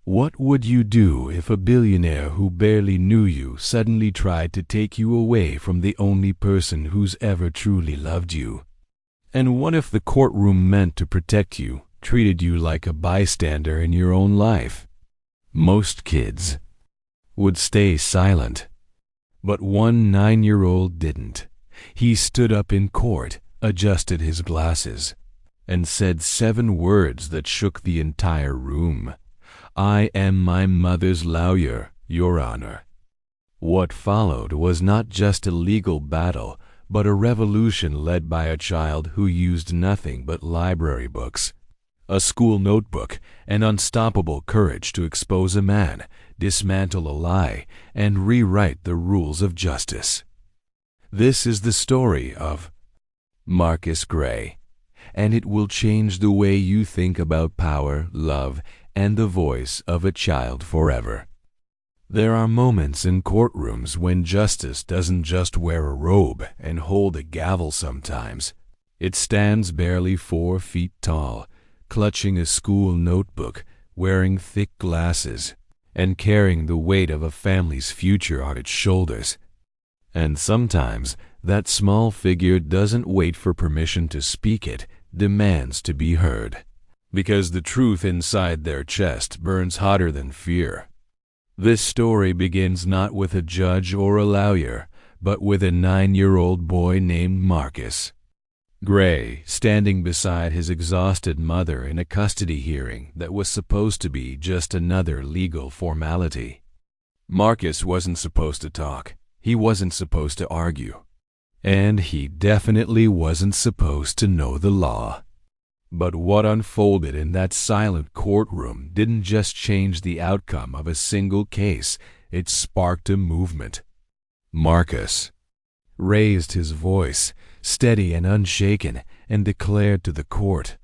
What would you do if a billionaire who barely knew you suddenly tried to take you away from the only person who's ever truly loved you? And what if the courtroom meant to protect you treated you like a bystander in your own life? Most kids would stay silent. But one 9-year-old didn't. He stood up in court, adjusted his glasses, and said 7 words that shook the entire room. "I am my mother's lawyer, Your Honor." What followed was not just a legal battle, but a revolution led by a child who used nothing but library books, a school notebook, and unstoppable courage to expose a man, dismantle a lie, and rewrite the rules of justice. This is the story of Marcus Gray, and it will change the way you think about power, love, and the voice of a child forever. There are moments in courtrooms when justice doesn't just wear a robe and hold a gavel sometimes. It stands barely 4 feet tall, clutching a school notebook, wearing thick glasses, and carrying the weight of a family's future on its shoulders. And sometimes that small figure doesn't wait for permission to speak, it demands to be heard, because the truth inside their chest burns hotter than fear. This story begins not with a judge or a lawyer, but with a 9-year-old boy named Marcus Gray, standing beside his exhausted mother in a custody hearing that was supposed to be just another legal formality. Marcus wasn't supposed to talk. He wasn't supposed to argue. And he definitely wasn't supposed to know the law. But what unfolded in that silent courtroom didn't just change the outcome of a single case, it sparked a movement. Marcus raised his voice, steady and unshaken, and declared to the court,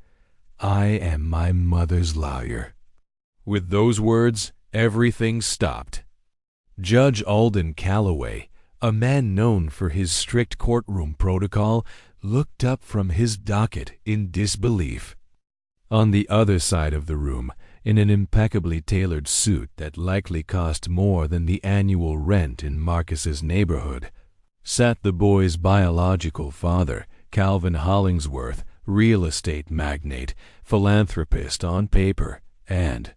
"I am my mother's lawyer." With those words, everything stopped. Judge Alden Calloway, a man known for his strict courtroom protocol, looked up from his docket in disbelief. On the other side of the room, in an impeccably tailored suit that likely cost more than the annual rent in Marcus's neighborhood, sat the boy's biological father, Calvin Hollingsworth, real estate magnate, philanthropist on paper, and,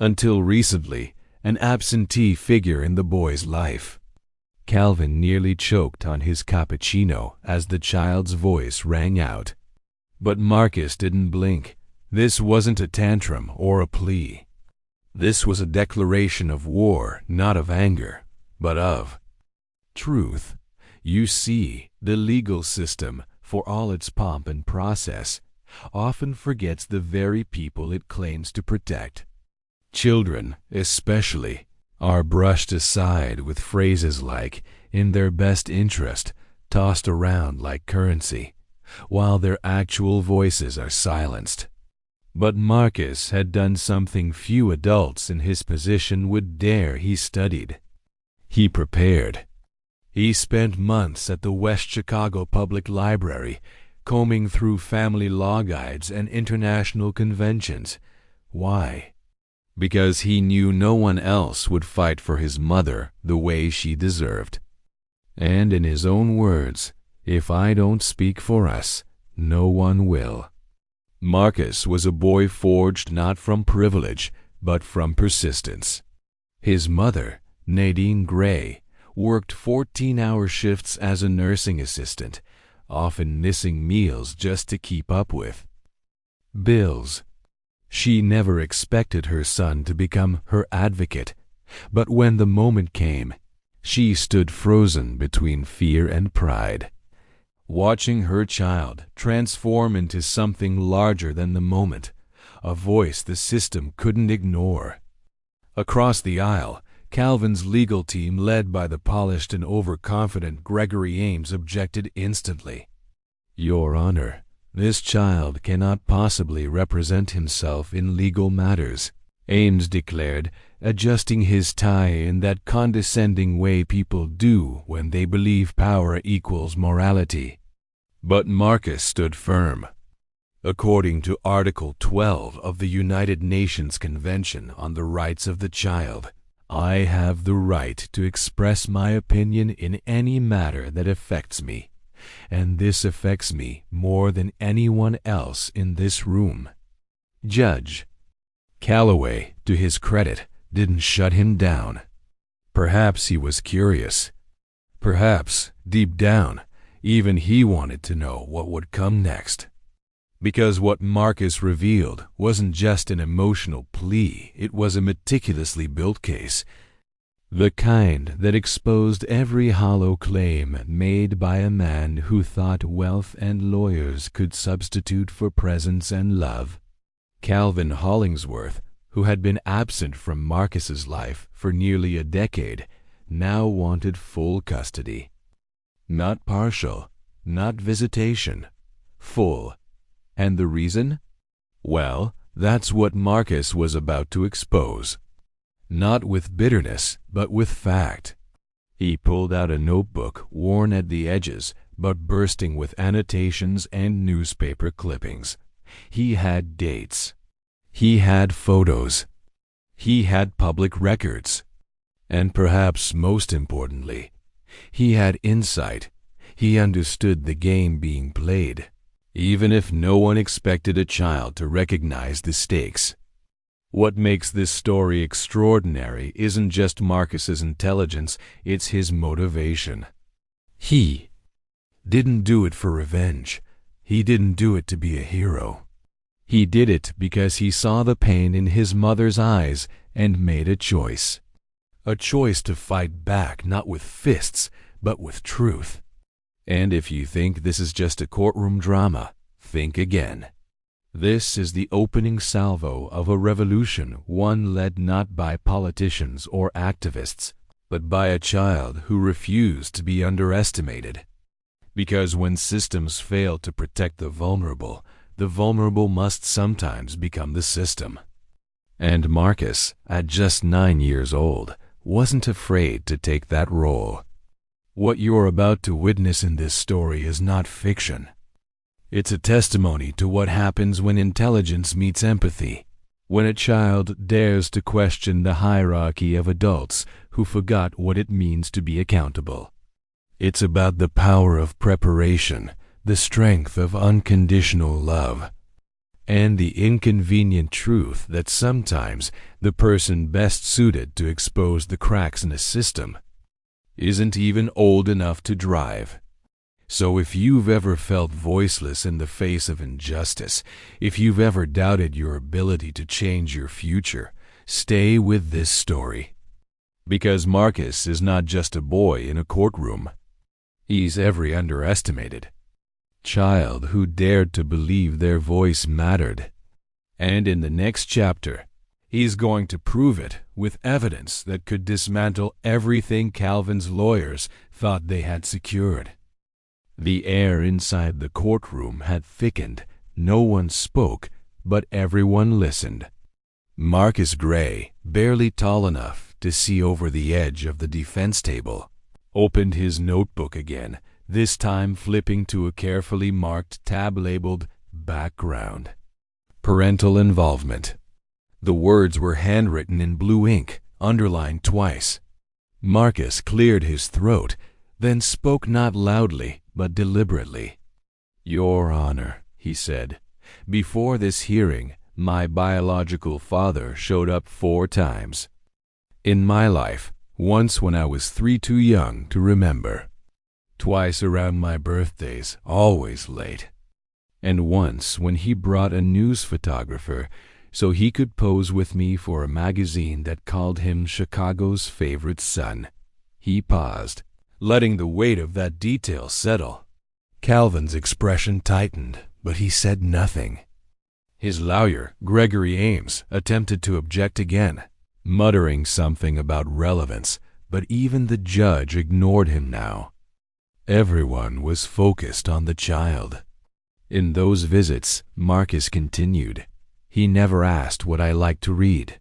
until recently, an absentee figure in the boy's life. Calvin nearly choked on his cappuccino as the child's voice rang out. But Marcus didn't blink. This wasn't a tantrum or a plea. This was a declaration of war, not of anger, but of truth. You see, the legal system, for all its pomp and process, often forgets the very people it claims to protect. Children, especially, are brushed aside with phrases like, "in their best interest," tossed around like currency, while their actual voices are silenced. But Marcus had done something few adults in his position would dare. He studied. He prepared. He spent months at the West Chicago Public Library, combing through family law guides and international conventions. Why? Because he knew no one else would fight for his mother the way she deserved. And in his own words, "If I don't speak for us, no one will." Marcus was a boy forged not from privilege, but from persistence. His mother, Nadine Gray, worked 14-hour shifts as a nursing assistant, often missing meals just to keep up with bills. She never expected her son to become her advocate, but when the moment came, she stood frozen between fear and pride, watching her child transform into something larger than the moment, a voice the system couldn't ignore. Across the aisle, Calvin's legal team, led by the polished and overconfident Gregory Ames, objected instantly. "Your Honor, this child cannot possibly represent himself in legal matters," Ames declared, adjusting his tie in that condescending way people do when they believe power equals morality. But Marcus stood firm. According to Article 12 of the United Nations Convention on the Rights of the Child, I have the right to express my opinion in any matter that affects me, and this affects me more than anyone else in this room. Judge Calloway, to his credit, didn't shut him down. Perhaps he was curious. Perhaps, deep down, even he wanted to know what would come next. Because what Marcus revealed wasn't just an emotional plea, it was a meticulously built case. The kind that exposed every hollow claim made by a man who thought wealth and lawyers could substitute for presence and love. Calvin Hollingsworth, who had been absent from Marcus's life for nearly a decade, now wanted full custody. Not partial, not visitation, full. And the reason? Well, that's what Marcus was about to expose. Not with bitterness, but with fact. He pulled out a notebook worn at the edges, but bursting with annotations and newspaper clippings. He had dates. He had photos. He had public records. And perhaps most importantly, he had insight. He understood the game being played, even if no one expected a child to recognize the stakes. What makes this story extraordinary isn't just Marcus's intelligence, it's his motivation. He didn't do it for revenge. He didn't do it to be a hero. He did it because he saw the pain in his mother's eyes and made a choice. A choice to fight back not with fists, but with truth. And if you think this is just a courtroom drama, think again. This is the opening salvo of a revolution, one led not by politicians or activists, but by a child who refused to be underestimated. Because when systems fail to protect the vulnerable must sometimes become the system. And Marcus, at just 9 years old, wasn't afraid to take that role. What you're about to witness in this story is not fiction. It's a testimony to what happens when intelligence meets empathy, when a child dares to question the hierarchy of adults who forgot what it means to be accountable. It's about the power of preparation, the strength of unconditional love, and the inconvenient truth that sometimes the person best suited to expose the cracks in a system isn't even old enough to drive. So if you've ever felt voiceless in the face of injustice, if you've ever doubted your ability to change your future, stay with this story. Because Marcus is not just a boy in a courtroom. He's every underestimated child who dared to believe their voice mattered. And in the next chapter, he's going to prove it with evidence that could dismantle everything Calvin's lawyers thought they had secured. The air inside the courtroom had thickened. No one spoke, but everyone listened. Marcus Gray, barely tall enough to see over the edge of the defense table, opened his notebook again, this time flipping to a carefully marked tab labeled Background. Parental involvement. The words were handwritten in blue ink, underlined twice. Marcus cleared his throat, then spoke not loudly, but deliberately. "Your Honor," he said, "before this hearing, my biological father showed up 4 times. In my life, once when I was 3 too young to remember. Twice around my birthdays, always late. And once when he brought a news photographer so he could pose with me for a magazine that called him Chicago's favorite son." He paused, letting the weight of that detail settle. Calvin's expression tightened, but he said nothing. His lawyer, Gregory Ames, attempted to object again, muttering something about relevance, but even the judge ignored him now. Everyone was focused on the child. In those visits, Marcus continued. He never asked what I liked to read.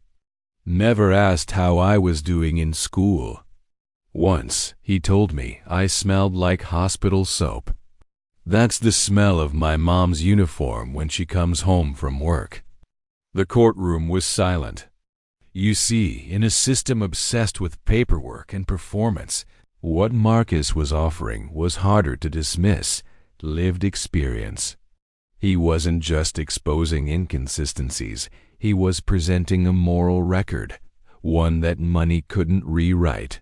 Never asked how I was doing in school. Once, he told me I smelled like hospital soap. That's the smell of my mom's uniform when she comes home from work." The courtroom was silent. You see, in a system obsessed with paperwork and performance, what Marcus was offering was harder to dismiss: lived experience. He wasn't just exposing inconsistencies, he was presenting a moral record, one that money couldn't rewrite.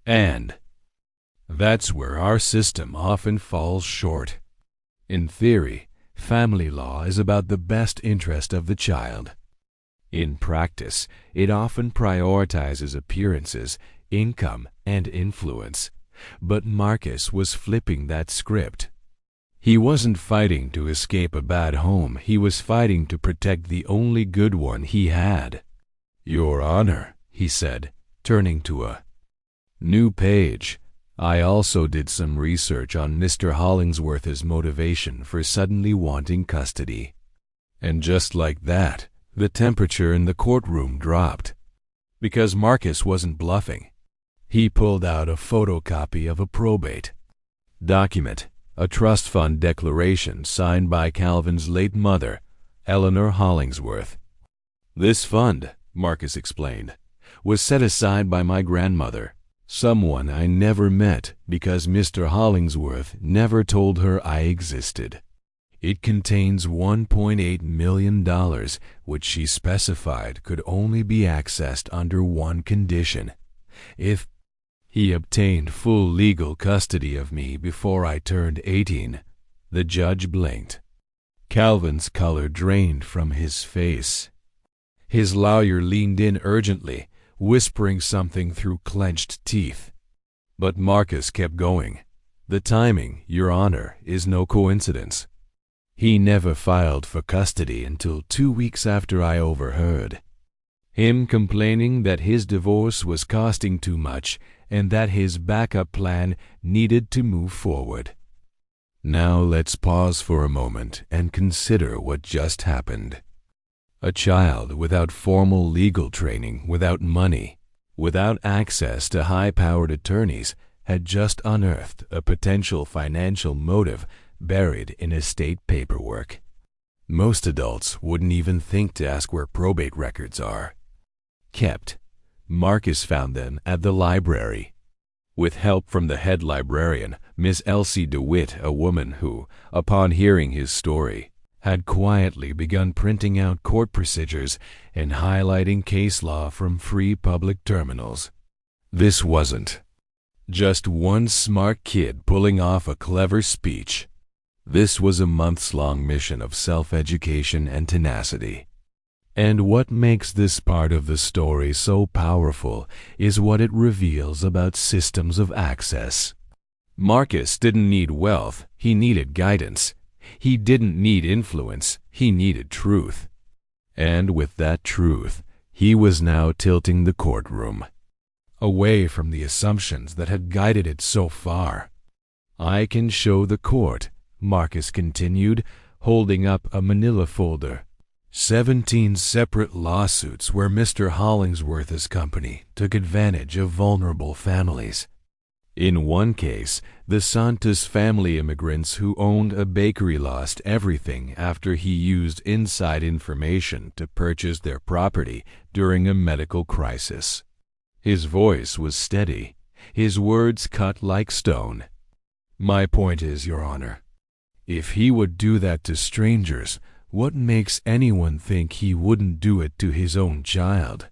And that's where our system often falls short. In theory, family law is about the best interest of the child. In practice, it often prioritizes appearances, income, and influence. But Marcus was flipping that script. He wasn't fighting to escape a bad home, he was fighting to protect the only good one he had. "Your Honor," he said, turning to a new page, "I also did some research on Mr. Hollingsworth's motivation for suddenly wanting custody." And just like that, the temperature in the courtroom dropped. Because Marcus wasn't bluffing. He pulled out a photocopy of a probate document, a trust fund declaration signed by Calvin's late mother, Eleanor Hollingsworth. "This fund," Marcus explained, "was set aside by my grandmother, someone I never met because Mr. Hollingsworth never told her I existed. It contains $1.8 million, which she specified could only be accessed under one condition: if he obtained full legal custody of me before I turned 18. The judge blinked. Calvin's color drained from his face. His lawyer leaned in urgently, whispering something through clenched teeth. But Marcus kept going. "The timing, Your Honor, is no coincidence. He never filed for custody until 2 weeks after I overheard him complaining that his divorce was costing too much and that his backup plan needed to move forward." Now let's pause for a moment and consider what just happened. A child without formal legal training, without money, without access to high-powered attorneys, had just unearthed a potential financial motive buried in estate paperwork. Most adults wouldn't even think to ask where probate records are kept. Marcus found them at the library. With help from the head librarian, Miss Elsie DeWitt, a woman who, upon hearing his story, had quietly begun printing out court procedures and highlighting case law from free public terminals. This wasn't just one smart kid pulling off a clever speech. This was a months-long mission of self-education and tenacity. And what makes this part of the story so powerful is what it reveals about systems of access. Marcus didn't need wealth, he needed guidance. He didn't need influence, he needed truth. And with that truth, he was now tilting the courtroom away from the assumptions that had guided it so far. "I can show the court," Marcus continued, holding up a manila folder, 17 separate lawsuits where Mr. Hollingsworth's company took advantage of vulnerable families. In one case, the Santos family immigrants who owned a bakery lost everything after he used inside information to purchase their property during a medical crisis. His voice was steady, his words cut like stone. "My point is, Your Honor, if he would do that to strangers, what makes anyone think he wouldn't do it to his own child?"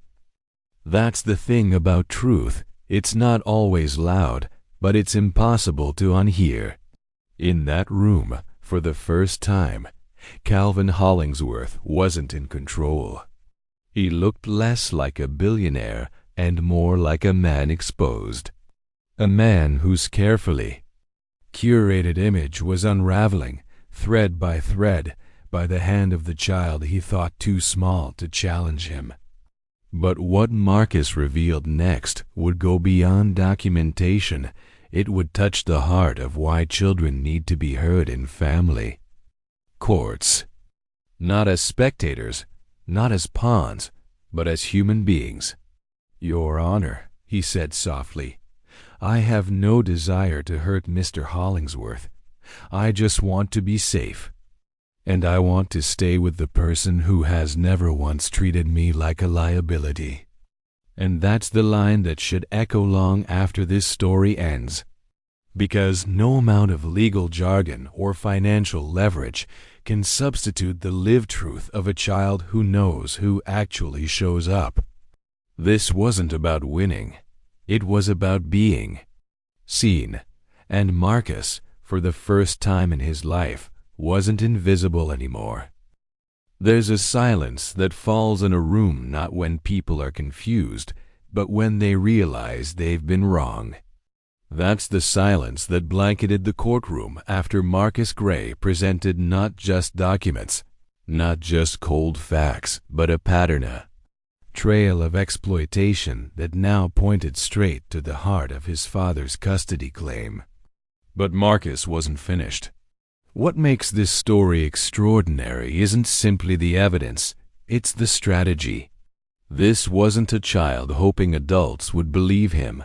That's the thing about truth. It's not always loud, but it's impossible to unhear. In that room, for the first time, Calvin Hollingsworth wasn't in control. He looked less like a billionaire and more like a man exposed. A man whose carefully curated image was unraveling, thread by thread, by the hand of the child he thought too small to challenge him. But what Marcus revealed next would go beyond documentation. It would touch the heart of why children need to be heard in family courts. Not as spectators, not as pawns, but as human beings. "Your Honor," he said softly, "I have no desire to hurt Mr. Hollingsworth. I just want to be safe. And I want to stay with the person who has never once treated me like a liability." And that's the line that should echo long after this story ends. Because no amount of legal jargon or financial leverage can substitute the lived truth of a child who knows who actually shows up. This wasn't about winning. It was about being seen. And Marcus, for the first time in his life, wasn't invisible anymore. There's a silence that falls in a room not when people are confused, but when they realize they've been wrong. That's the silence that blanketed the courtroom after Marcus Gray presented not just documents, not just cold facts, but a pattern, a trail of exploitation that now pointed straight to the heart of his father's custody claim. But Marcus wasn't finished. What makes this story extraordinary isn't simply the evidence, it's the strategy. This wasn't a child hoping adults would believe him.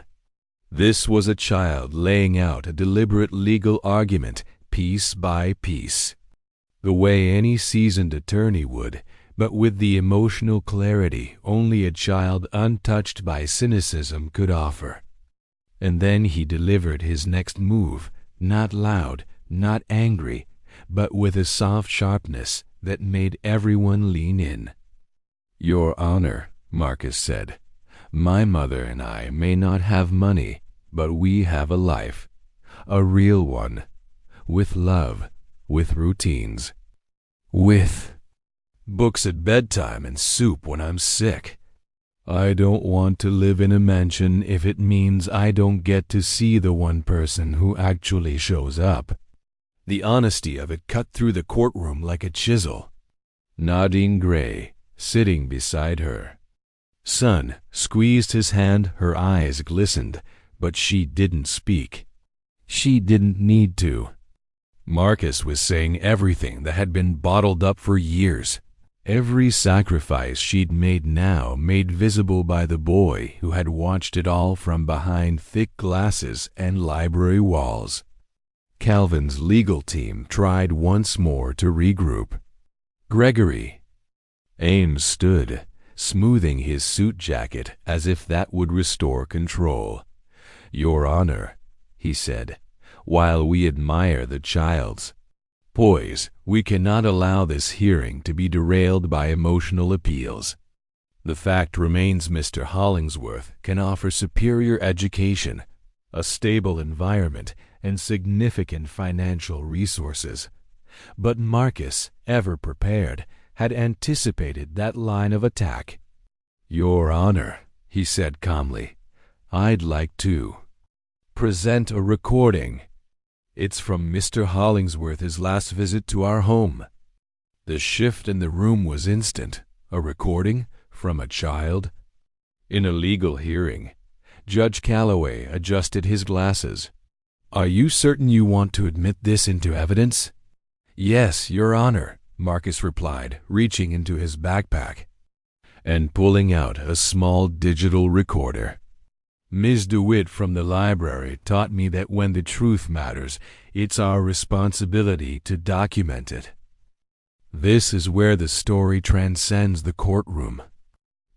This was a child laying out a deliberate legal argument, piece by piece. The way any seasoned attorney would, but with the emotional clarity only a child untouched by cynicism could offer. And then he delivered his next move, not loud, not angry, but with a soft sharpness that made everyone lean in. "Your Honor," Marcus said, "my mother and I may not have money, but we have a life, a real one, with love, with routines, with books at bedtime and soup when I'm sick. I don't want to live in a mansion if it means I don't get to see the one person who actually shows up." The honesty of it cut through the courtroom like a chisel. Nadine Gray, sitting beside her son, squeezed his hand, her eyes glistened, but she didn't speak. She didn't need to. Marcus was saying everything that had been bottled up for years. Every sacrifice she'd made now made visible by the boy who had watched it all from behind thick glasses and library walls. Calvin's legal team tried once more to regroup. "Gregory." Ames stood, smoothing his suit jacket as if that would restore control. "Your Honor," he said, "while we admire the child's poise, we cannot allow this hearing to be derailed by emotional appeals. The fact remains Mr. Hollingsworth can offer superior education, a stable environment, and significant financial resources. But Marcus, ever prepared, had anticipated that line of attack. "Your Honor," he said calmly, "I'd like to present a recording. It's from Mr. Hollingsworth's last visit to our home." The shift in the room was instant. A recording from a child? In a legal hearing, Judge Calloway adjusted his glasses. "Are you certain you want to admit this into evidence?" "Yes, Your Honor," Marcus replied, reaching into his backpack and pulling out a small digital recorder. "Ms. DeWitt from the library taught me that when the truth matters, it's our responsibility to document it." This is where the story transcends the courtroom.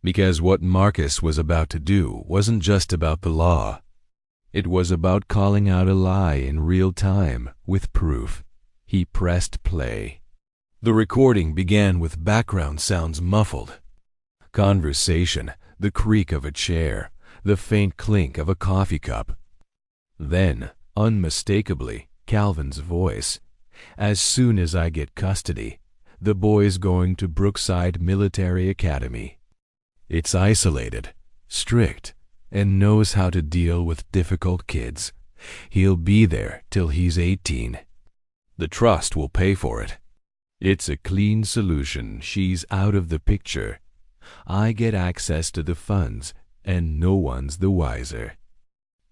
Because what Marcus was about to do wasn't just about the law. It was about calling out a lie in real time, with proof. He pressed play. The recording began with background sounds muffled. Conversation, the creak of a chair, the faint clink of a coffee cup. Then, unmistakably, Calvin's voice. "As soon as I get custody, the boy's going to Brookside Military Academy. It's isolated, strict, and knows how to deal with difficult kids. He'll be there till he's 18. The trust will pay for it. It's a clean solution. She's out of the picture. I get access to the funds, and no one's the wiser."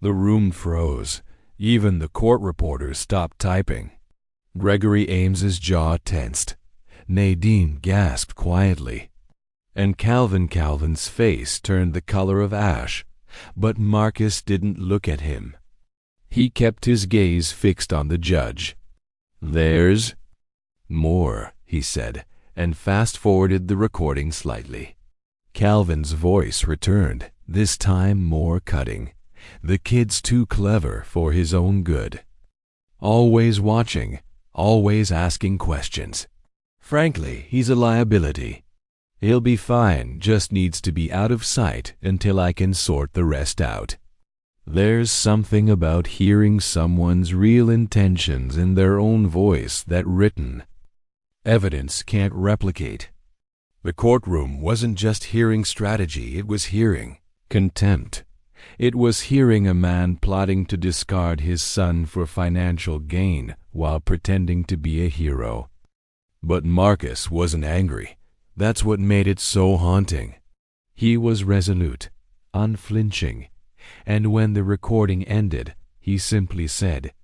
The room froze. Even the court reporters stopped typing. Gregory Ames's jaw tensed. Nadine gasped quietly. And Calvin's face turned the color of ash. But Marcus didn't look at him. He kept his gaze fixed on the judge. "There's more," he said, and fast-forwarded the recording slightly. Calvin's voice returned, this time more cutting. The kid's too clever for his own good. Always watching, always asking questions. Frankly, he's a liability. He'll be fine, just needs to be out of sight until I can sort the rest out. There's something about hearing someone's real intentions in their own voice that written evidence can't replicate. The courtroom wasn't just hearing strategy, it was hearing contempt. It was hearing a man plotting to discard his son for financial gain while pretending to be a hero. But Marcus wasn't angry. That's what made it so haunting. He was resolute, unflinching, and when the recording ended, he simply said,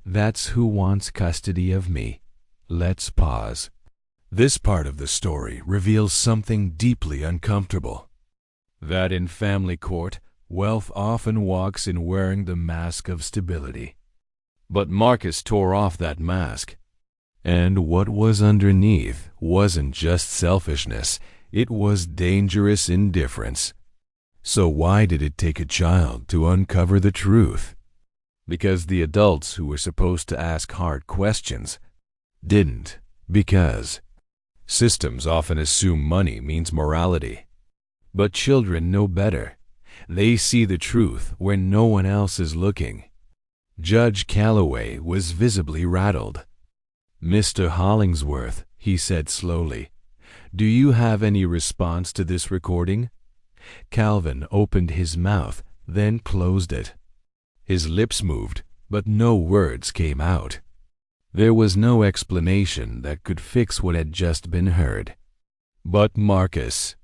"That's who wants custody of me. Let's pause." This part of the story reveals something deeply uncomfortable. That in family court, wealth often walks in wearing the mask of stability. But Marcus tore off that mask. And what was underneath wasn't just selfishness, it was dangerous indifference. So why did it take a child to uncover the truth? Because the adults who were supposed to ask hard questions didn't. Because systems often assume money means morality. But children know better. They see the truth when no one else is looking. Judge Calloway was visibly rattled. "Mr. Hollingsworth," he said slowly, "do you have any response to this recording?" Calvin opened his mouth, then closed it. His lips moved, but no words came out. There was no explanation that could fix what had just been heard. But Marcus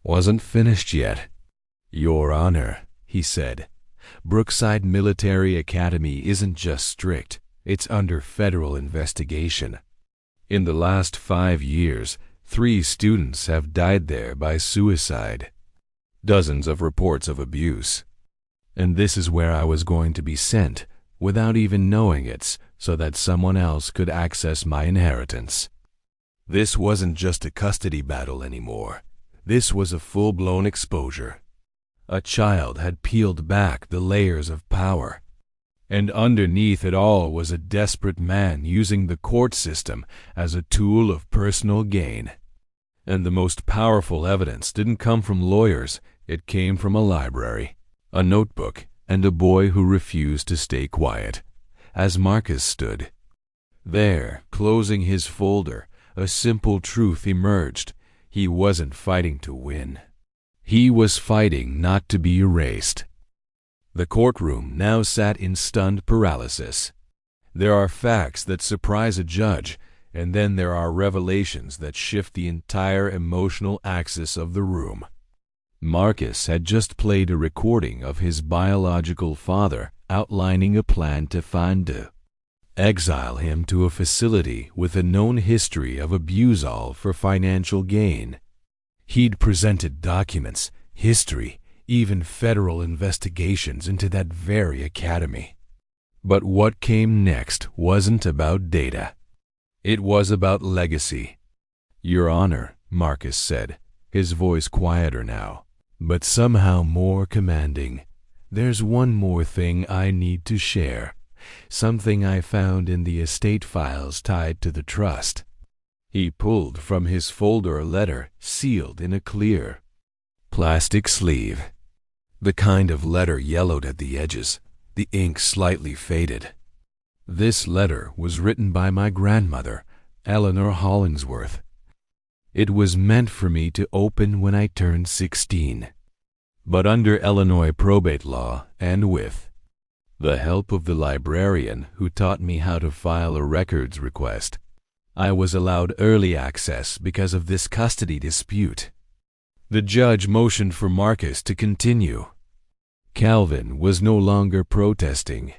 wasn't finished yet. "Your Honor," he said, "Brookside Military Academy isn't just strict. It's under federal investigation. In the last 5 years, 3 students have died there by suicide. Dozens of reports of abuse. And this is where I was going to be sent, without even knowing it, so that someone else could access my inheritance. This wasn't just a custody battle anymore. This was a full-blown exposure. A child had peeled back the layers of power. And underneath it all was a desperate man using the court system as a tool of personal gain. And the most powerful evidence didn't come from lawyers, it came from a library, a notebook, and a boy who refused to stay quiet. As Marcus stood there, closing his folder, a simple truth emerged. He wasn't fighting to win. He was fighting not to be erased. The courtroom now sat in stunned paralysis. There are facts that surprise a judge, and then there are revelations that shift the entire emotional axis of the room. Marcus had just played a recording of his biological father outlining a plan to exile him to a facility with a known history of abusal for financial gain. He'd presented documents, history, even federal investigations into that very academy. But what came next wasn't about data. It was about legacy. "Your Honor," Marcus said, his voice quieter now, but somehow more commanding. "There's one more thing I need to share, something I found in the estate files tied to the trust." He pulled from his folder a letter sealed in a clear plastic sleeve. The kind of letter yellowed at the edges, the ink slightly faded. This letter was written by my grandmother, Eleanor Hollingsworth. It was meant for me to open when I turned 16. But under Illinois probate law, and with the help of the librarian who taught me how to file a records request, I was allowed early access because of this custody dispute. The judge motioned for Marcus to continue. Calvin was no longer protesting.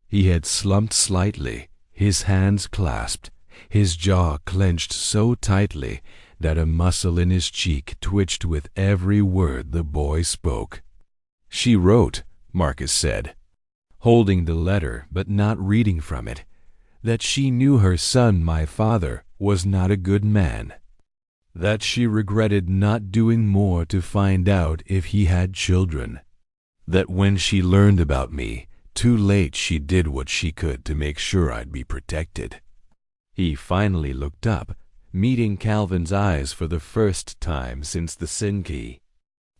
He had slumped slightly, his hands clasped, his jaw clenched so tightly that a muscle in his cheek twitched with every word the boy spoke. "She wrote," Marcus said, holding the letter but not reading from it, that she knew her son, my father, was not a good man, that she regretted not doing more to find out if he had children, that when she learned about me, too late, she did what she could to make sure I'd be protected. He finally looked up, meeting Calvin's eyes for the first time since the Sinki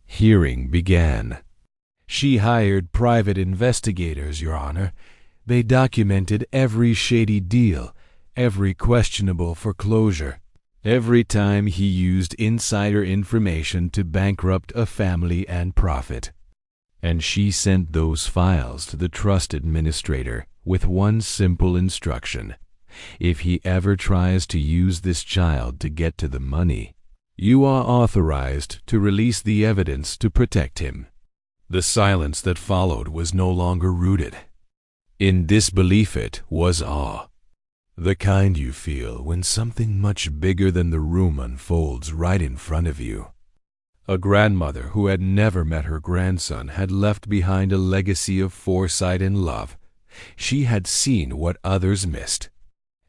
hearing began. She hired private investigators, Your Honor. They documented every shady deal, every questionable foreclosure, every time he used insider information to bankrupt a family and profit. And she sent those files to the trust administrator with one simple instruction. If he ever tries to use this child to get to the money, you are authorized to release the evidence to protect him. The silence that followed was no longer rooted in disbelief, it was awe. The kind you feel when something much bigger than the room unfolds right in front of you. A grandmother who had never met her grandson had left behind a legacy of foresight and love. She had seen what others missed.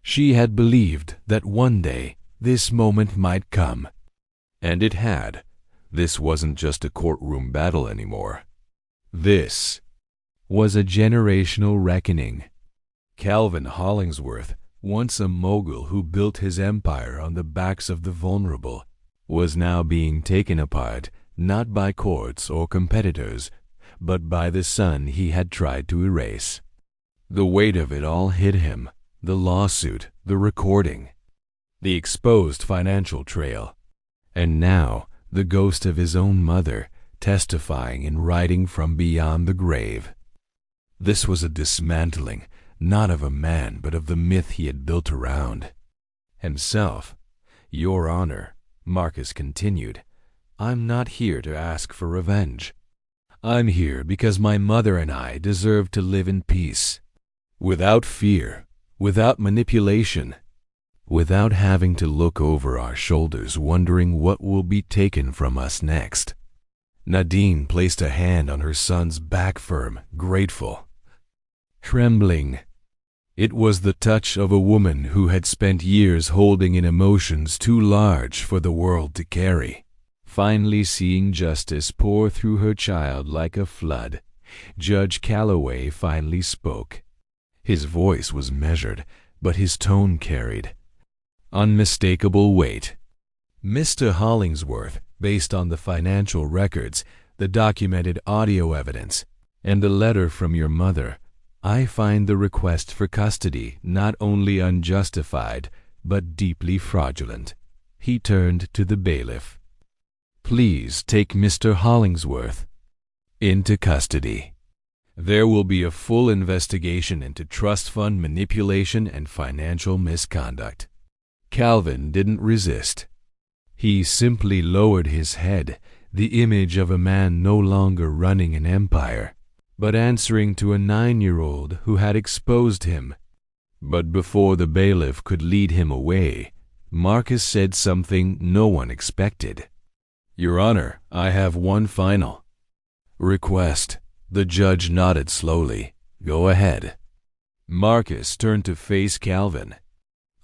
She had believed that one day this moment might come. And it had. This wasn't just a courtroom battle anymore. This was a generational reckoning. Calvin Hollingsworth, once a mogul who built his empire on the backs of the vulnerable, was now being taken apart not by courts or competitors, but by the son he had tried to erase. The weight of it all hit him, the lawsuit, the recording, the exposed financial trail, and now the ghost of his own mother testifying in writing from beyond the grave. This was a dismantling, not of a man, but of the myth he had built around himself. Your Honor, Marcus continued, I'm not here to ask for revenge. I'm here because my mother and I deserve to live in peace, without fear, without manipulation, without having to look over our shoulders wondering what will be taken from us next. Nadine placed a hand on her son's back, firm, grateful, trembling. It was the touch of a woman who had spent years holding in emotions too large for the world to carry. Finally seeing justice pour through her child like a flood, Judge Calloway finally spoke. His voice was measured, but his tone carried unmistakable weight. Mr. Hollingsworth, based on the financial records, the documented audio evidence, and the letter from your mother, I find the request for custody not only unjustified, but deeply fraudulent. He turned to the bailiff. Please take Mr. Hollingsworth into custody. There will be a full investigation into trust fund manipulation and financial misconduct. Calvin didn't resist. He simply lowered his head, the image of a man no longer running an empire, but answering to a 9-year-old who had exposed him. But before the bailiff could lead him away, Marcus said something no one expected. Your Honor, I have one final request. The judge nodded slowly. Go ahead. Marcus turned to face Calvin.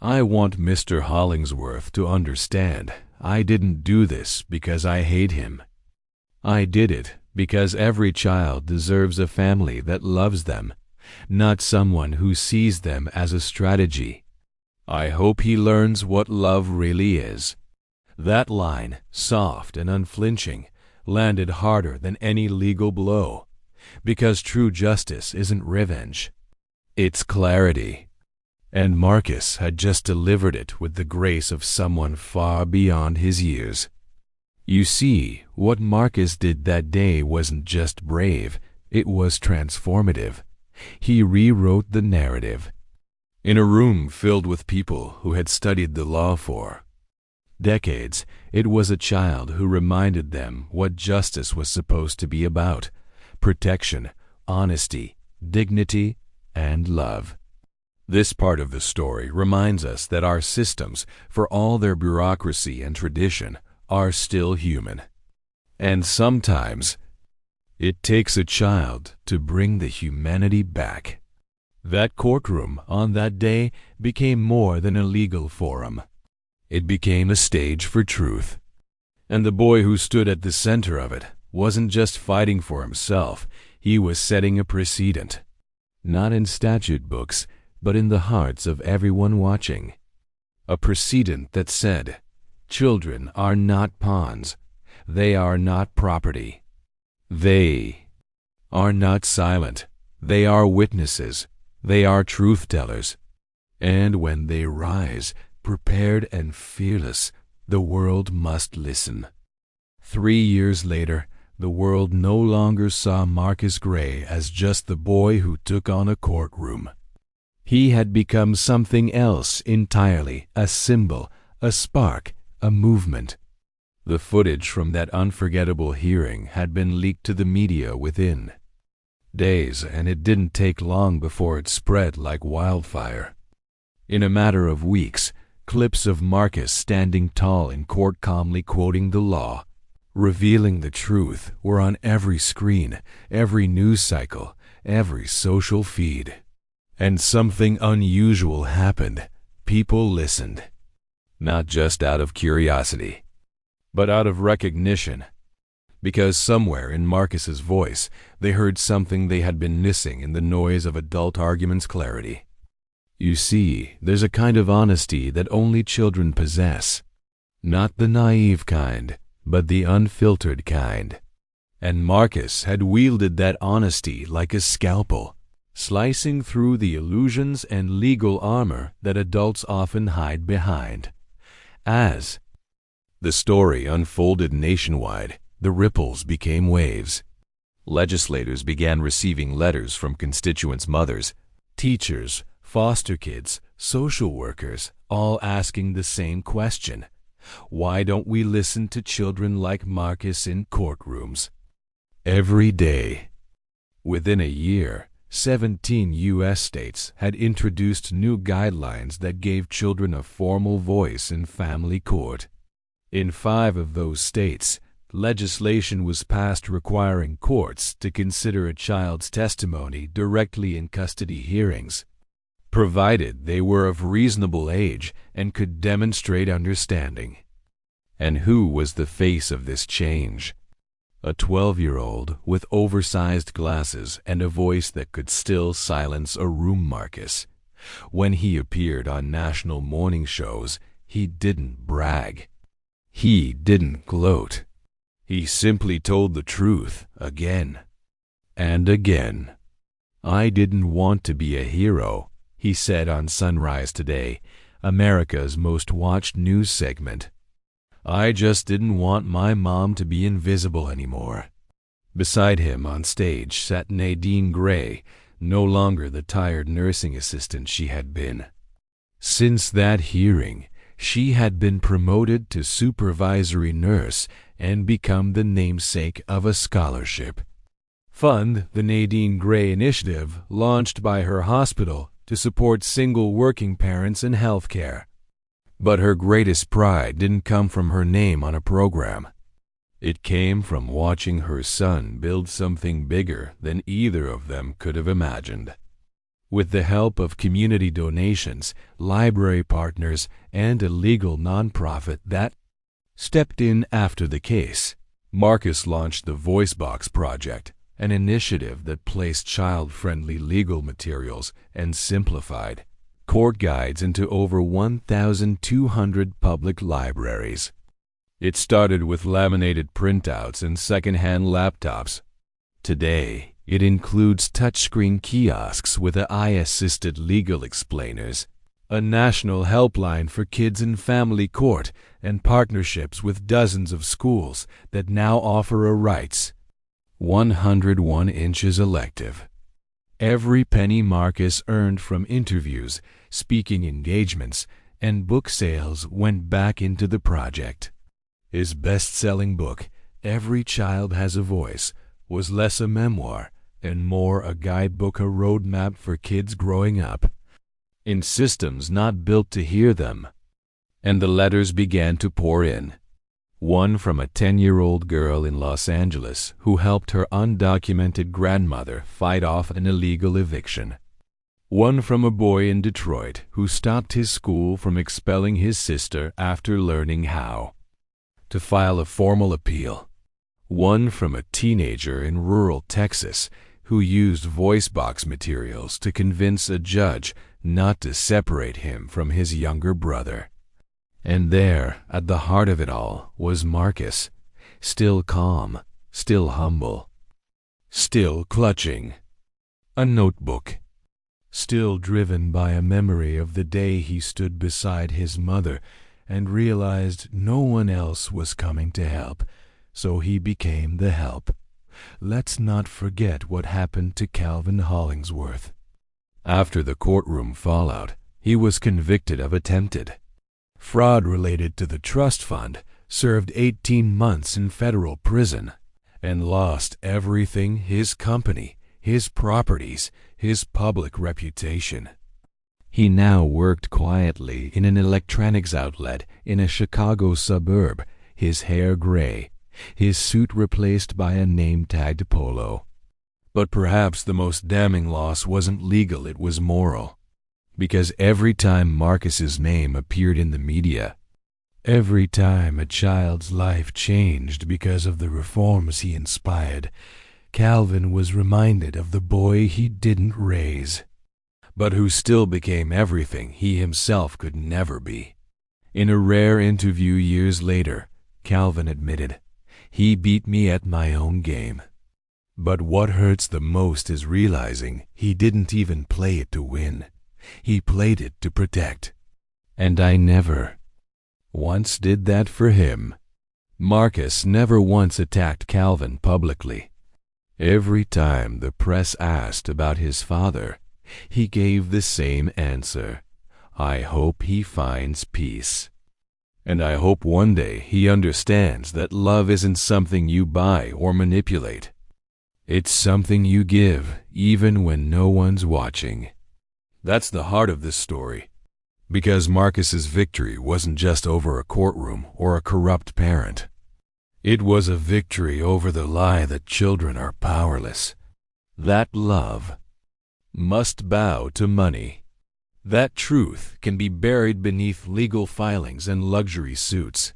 I want Mr. Hollingsworth to understand I didn't do this because I hate him. I did it because every child deserves a family that loves them, not someone who sees them as a strategy. I hope he learns what love really is. That line, soft and unflinching, landed harder than any legal blow, because true justice isn't revenge. It's clarity. And Marcus had just delivered it with the grace of someone far beyond his years. You see, what Marcus did that day wasn't just brave, it was transformative. He rewrote the narrative. In a room filled with people who had studied the law for decades, it was a child who reminded them what justice was supposed to be about: protection, honesty, dignity, and love. This part of the story reminds us that our systems, for all their bureaucracy and tradition, are still human. And sometimes it takes a child to bring the humanity back. That courtroom on that day became more than a legal forum. It became a stage for truth. And the boy who stood at the center of it wasn't just fighting for himself, he was setting a precedent. Not in statute books, but in the hearts of everyone watching. A precedent that said, children are not pawns. They are not property. They are not silent. They are witnesses. They are truth-tellers. And when they rise, prepared and fearless, the world must listen. 3 years later, the world no longer saw Marcus Gray as just the boy who took on a courtroom. He had become something else entirely, a symbol, a spark, a movement. The footage from that unforgettable hearing had been leaked to the media within days, and it didn't take long before it spread like wildfire. In a matter of weeks, clips of Marcus standing tall in court calmly quoting the law, revealing the truth, were on every screen, every news cycle, every social feed. And something unusual happened. People listened. Not just out of curiosity, but out of recognition. Because somewhere in Marcus's voice, they heard something they had been missing in the noise of adult arguments' clarity. You see, there's a kind of honesty that only children possess. Not the naive kind, but the unfiltered kind. And Marcus had wielded that honesty like a scalpel, slicing through the illusions and legal armor that adults often hide behind. As the story unfolded nationwide, the ripples became waves. Legislators began receiving letters from constituents' mothers, teachers, foster kids, social workers, all asking the same question. Why don't we listen to children like Marcus in courtrooms? Every day. Within a year, 17 U.S. states had introduced new guidelines that gave children a formal voice in family court. In 5 of those states, legislation was passed requiring courts to consider a child's testimony directly in custody hearings, provided they were of reasonable age and could demonstrate understanding. And who was the face of this change? A 12-year-old with oversized glasses and a voice that could still silence a room Marcus. When he appeared on national morning shows, he didn't brag. He didn't gloat. He simply told the truth again and again. I didn't want to be a hero, he said on Sunrise Today, America's most watched news segment. I just didn't want my mom to be invisible anymore. Beside him on stage sat Nadine Gray, no longer the tired nursing assistant she had been. Since that hearing, she had been promoted to supervisory nurse and become the namesake of a scholarship fund, the Nadine Gray Initiative, launched by her hospital to support single working parents in healthcare. But her greatest pride didn't come from her name on a program. It came from watching her son build something bigger than either of them could have imagined. With the help of community donations, library partners, and a legal nonprofit that stepped in after the case, Marcus launched the VoiceBox Project, an initiative that placed child-friendly legal materials and simplified court guides into over 1,200 public libraries. It started with laminated printouts and second-hand laptops. Today, it includes touchscreen kiosks with AI-assisted legal explainers, a national helpline for kids in family court, and partnerships with dozens of schools that now offer a rights 101 inches elective. Every penny Marcus earned from interviews, speaking engagements, and book sales went back into the project. His best-selling book, Every Child Has a Voice, was less a memoir and more a guidebook, a roadmap for kids growing up in systems not built to hear them. And the letters began to pour in. One from a 10-year-old girl in Los Angeles who helped her undocumented grandmother fight off an illegal eviction. One from a boy in Detroit who stopped his school from expelling his sister after learning how to file a formal appeal. One from a teenager in rural Texas who used voice box materials to convince a judge not to separate him from his younger brother. And there, at the heart of it all, was Marcus, still calm, still humble, still clutching a notebook, still driven by a memory of the day he stood beside his mother and realized no one else was coming to help, so he became the help. Let's not forget what happened to Calvin Hollingsworth. After the courtroom fallout, he was convicted of attempted fraud related to the trust fund, served 18 months in federal prison, and lost everything: his company, his properties, his public reputation. He now worked quietly in an electronics outlet in a Chicago suburb, his hair gray, his suit replaced by a name-tagged polo. But perhaps the most damning loss wasn't legal, it was moral. Because every time Marcus's name appeared in the media, every time a child's life changed because of the reforms he inspired, Calvin was reminded of the boy he didn't raise, but who still became everything he himself could never be. In a rare interview years later, Calvin admitted, "He beat me at my own game." But what hurts the most is realizing he didn't even play it to win. He played it to protect. And I never once did that for him. Marcus never once attacked Calvin publicly. Every time the press asked about his father, he gave the same answer: "I hope he finds peace. And I hope one day he understands that love isn't something you buy or manipulate. It's something you give, even when no one's watching." That's the heart of this story. Because Marcus's victory wasn't just over a courtroom or a corrupt parent. It was a victory over the lie that children are powerless, that love must bow to money, that truth can be buried beneath legal filings and luxury suits.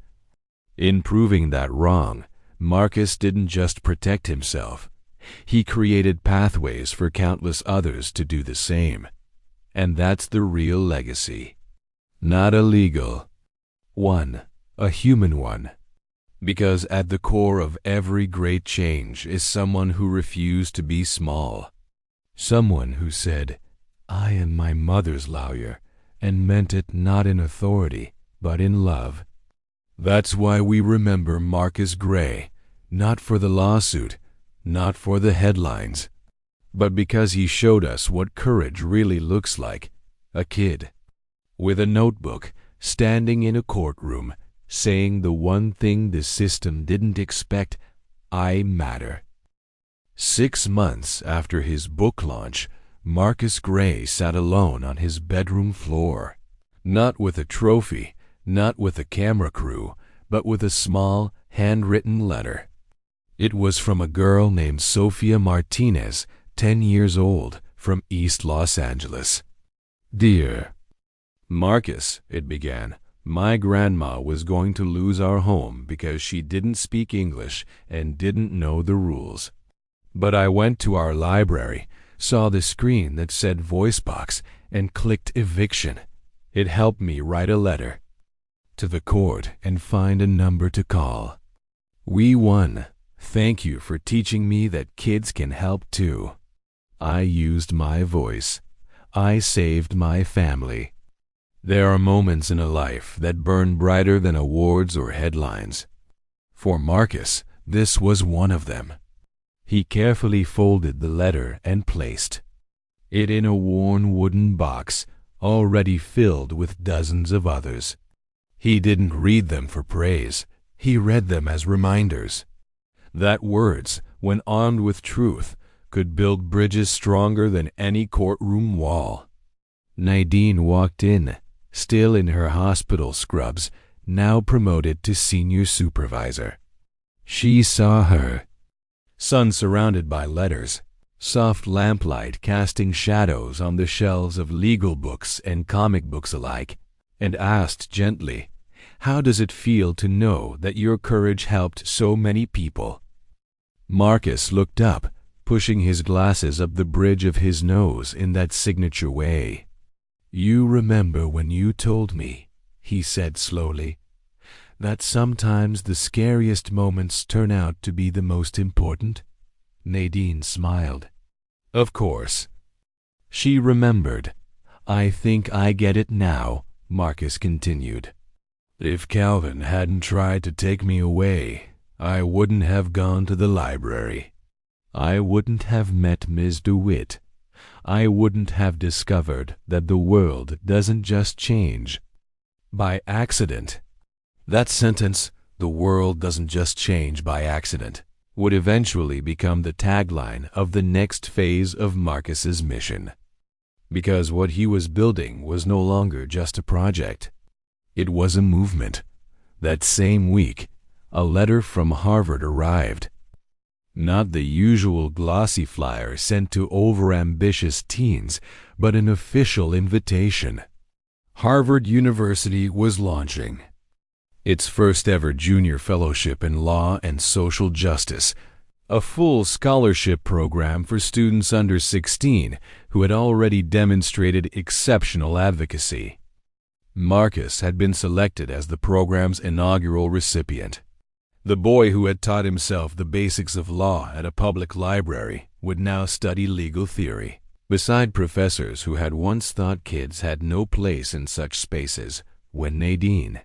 In proving that wrong, Marcus didn't just protect himself. He created pathways for countless others to do the same. And that's the real legacy. Not a legal one, a human one. Because at the core of every great change is someone who refused to be small. Someone who said, "I am my mother's lawyer," and meant it not in authority, but in love. That's why we remember Marcus Gray, not for the lawsuit, not for the headlines, but because he showed us what courage really looks like. A kid with a notebook, standing in a courtroom, saying the one thing the system didn't expect: "I matter." 6 months after his book launch, Marcus Gray sat alone on his bedroom floor, not with a trophy, not with a camera crew, but with a small, handwritten letter. It was from a girl named Sophia Martinez, 10 years old, from East Los Angeles. "Dear Marcus," it began, "my grandma was going to lose our home because she didn't speak English and didn't know the rules. But I went to our library, saw the screen that said voice box, and clicked eviction. It helped me write a letter to the court and find a number to call. We won. Thank you for teaching me that kids can help too. I used my voice. I saved my family." There are moments in a life that burn brighter than awards or headlines. For Marcus, this was one of them. He carefully folded the letter and placed it in a worn wooden box, already filled with dozens of others. He didn't read them for praise. He read them as reminders that words, when armed with truth, could build bridges stronger than any courtroom wall. Nadine walked in, still in her hospital scrubs, now promoted to senior supervisor. She saw her son surrounded by letters, soft lamplight casting shadows on the shelves of legal books and comic books alike, and asked gently, "How does it feel to know that your courage helped so many people?" Marcus looked up, pushing his glasses up the bridge of his nose in that signature way. "You remember when you told me," he said slowly, "that sometimes the scariest moments turn out to be the most important?" Nadine smiled. "Of course." She remembered. "I think I get it now," Marcus continued. "If Calvin hadn't tried to take me away, I wouldn't have gone to the library. I wouldn't have met Ms. DeWitt. I wouldn't have discovered that the world doesn't just change by accident." That sentence, "the world doesn't just change by accident," would eventually become the tagline of the next phase of Marcus's mission. Because what he was building was no longer just a project. It was a movement. That same week, a letter from Harvard arrived. Not the usual glossy flyer sent to overambitious teens, but an official invitation. Harvard University was launching its first ever junior fellowship in law and social justice, a full scholarship program for students under 16 who had already demonstrated exceptional advocacy. Marcus had been selected as the program's inaugural recipient. The boy who had taught himself the basics of law at a public library would now study legal theory, beside professors who had once thought kids had no place in such spaces. When Nadine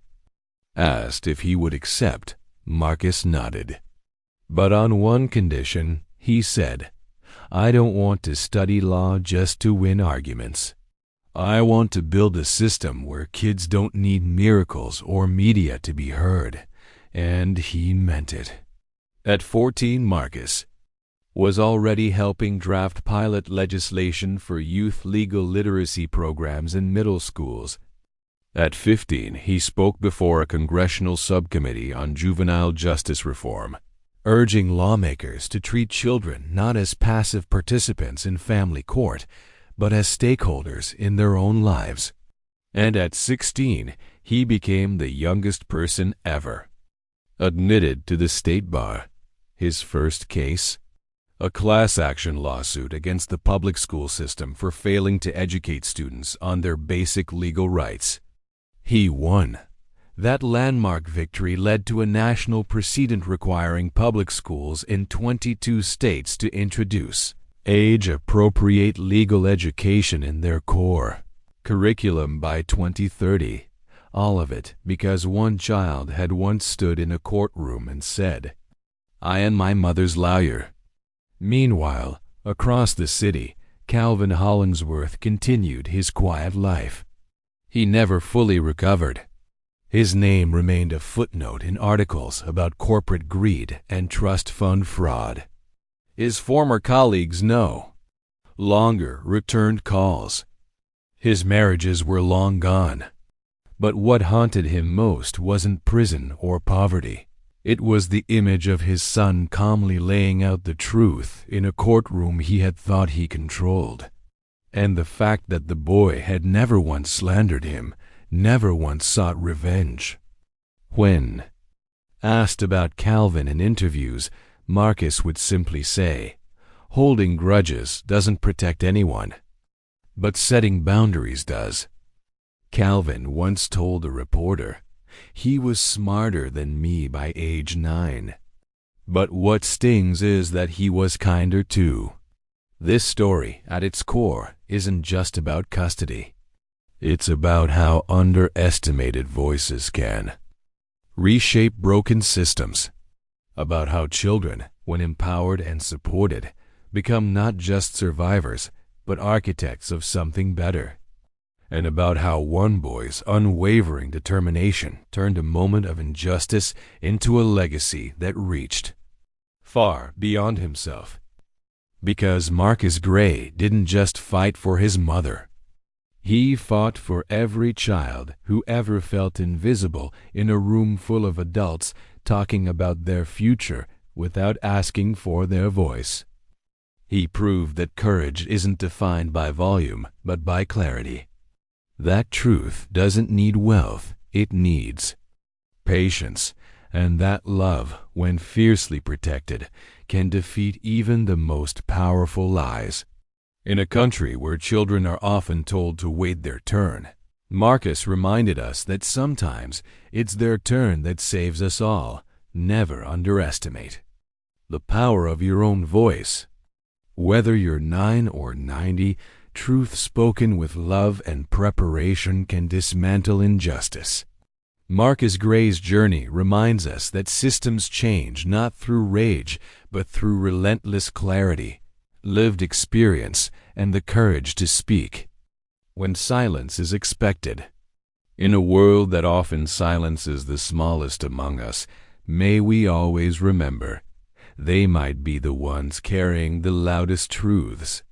asked if he would accept, Marcus nodded. But on one condition, he said, "I don't want to study law just to win arguments. I want to build a system where kids don't need miracles or media to be heard." And he meant it. At 14, Marcus was already helping draft pilot legislation for youth legal literacy programs in middle schools. At 15, he spoke before a congressional subcommittee on juvenile justice reform, urging lawmakers to treat children not as passive participants in family court, but as stakeholders in their own lives. And at 16, he became the youngest person ever admitted to the state bar. His first case? A class action lawsuit against the public school system for failing to educate students on their basic legal rights. He won. That landmark victory led to a national precedent requiring public schools in 22 states to introduce age-appropriate legal education in their core curriculum by 2030. All of it because one child had once stood in a courtroom and said, "I am my mother's lawyer." Meanwhile, across the city, Calvin Hollingsworth continued his quiet life. He never fully recovered. His name remained a footnote in articles about corporate greed and trust fund fraud. His former colleagues no longer returned calls. His marriages were long gone. But what haunted him most wasn't prison or poverty. It was the image of his son calmly laying out the truth in a courtroom he had thought he controlled. And the fact that the boy had never once slandered him, never once sought revenge. When asked about Calvin in interviews, Marcus would simply say, "Holding grudges doesn't protect anyone, but setting boundaries does." Calvin once told a reporter, "He was smarter than me by age 9. But what stings is that he was kinder too." This story, at its core, isn't just about custody. It's about how underestimated voices can reshape broken systems. About how children, when empowered and supported, become not just survivors, but architects of something better. And about how one boy's unwavering determination turned a moment of injustice into a legacy that reached far beyond himself. Because Marcus Gray didn't just fight for his mother. He fought for every child who ever felt invisible in a room full of adults talking about their future without asking for their voice. He proved that courage isn't defined by volume, but by clarity. That truth doesn't need wealth, it needs patience, and that love, when fiercely protected, can defeat even the most powerful lies. In a country where children are often told to wait their turn, Marcus reminded us that sometimes it's their turn that saves us all. Never underestimate the power of your own voice. Whether you're 9 or 90, truth spoken with love and preparation can dismantle injustice. Marcus Gray's journey reminds us that systems change not through rage, but through relentless clarity, lived experience, and the courage to speak when silence is expected. In a world that often silences the smallest among us, may we always remember, they might be the ones carrying the loudest truths.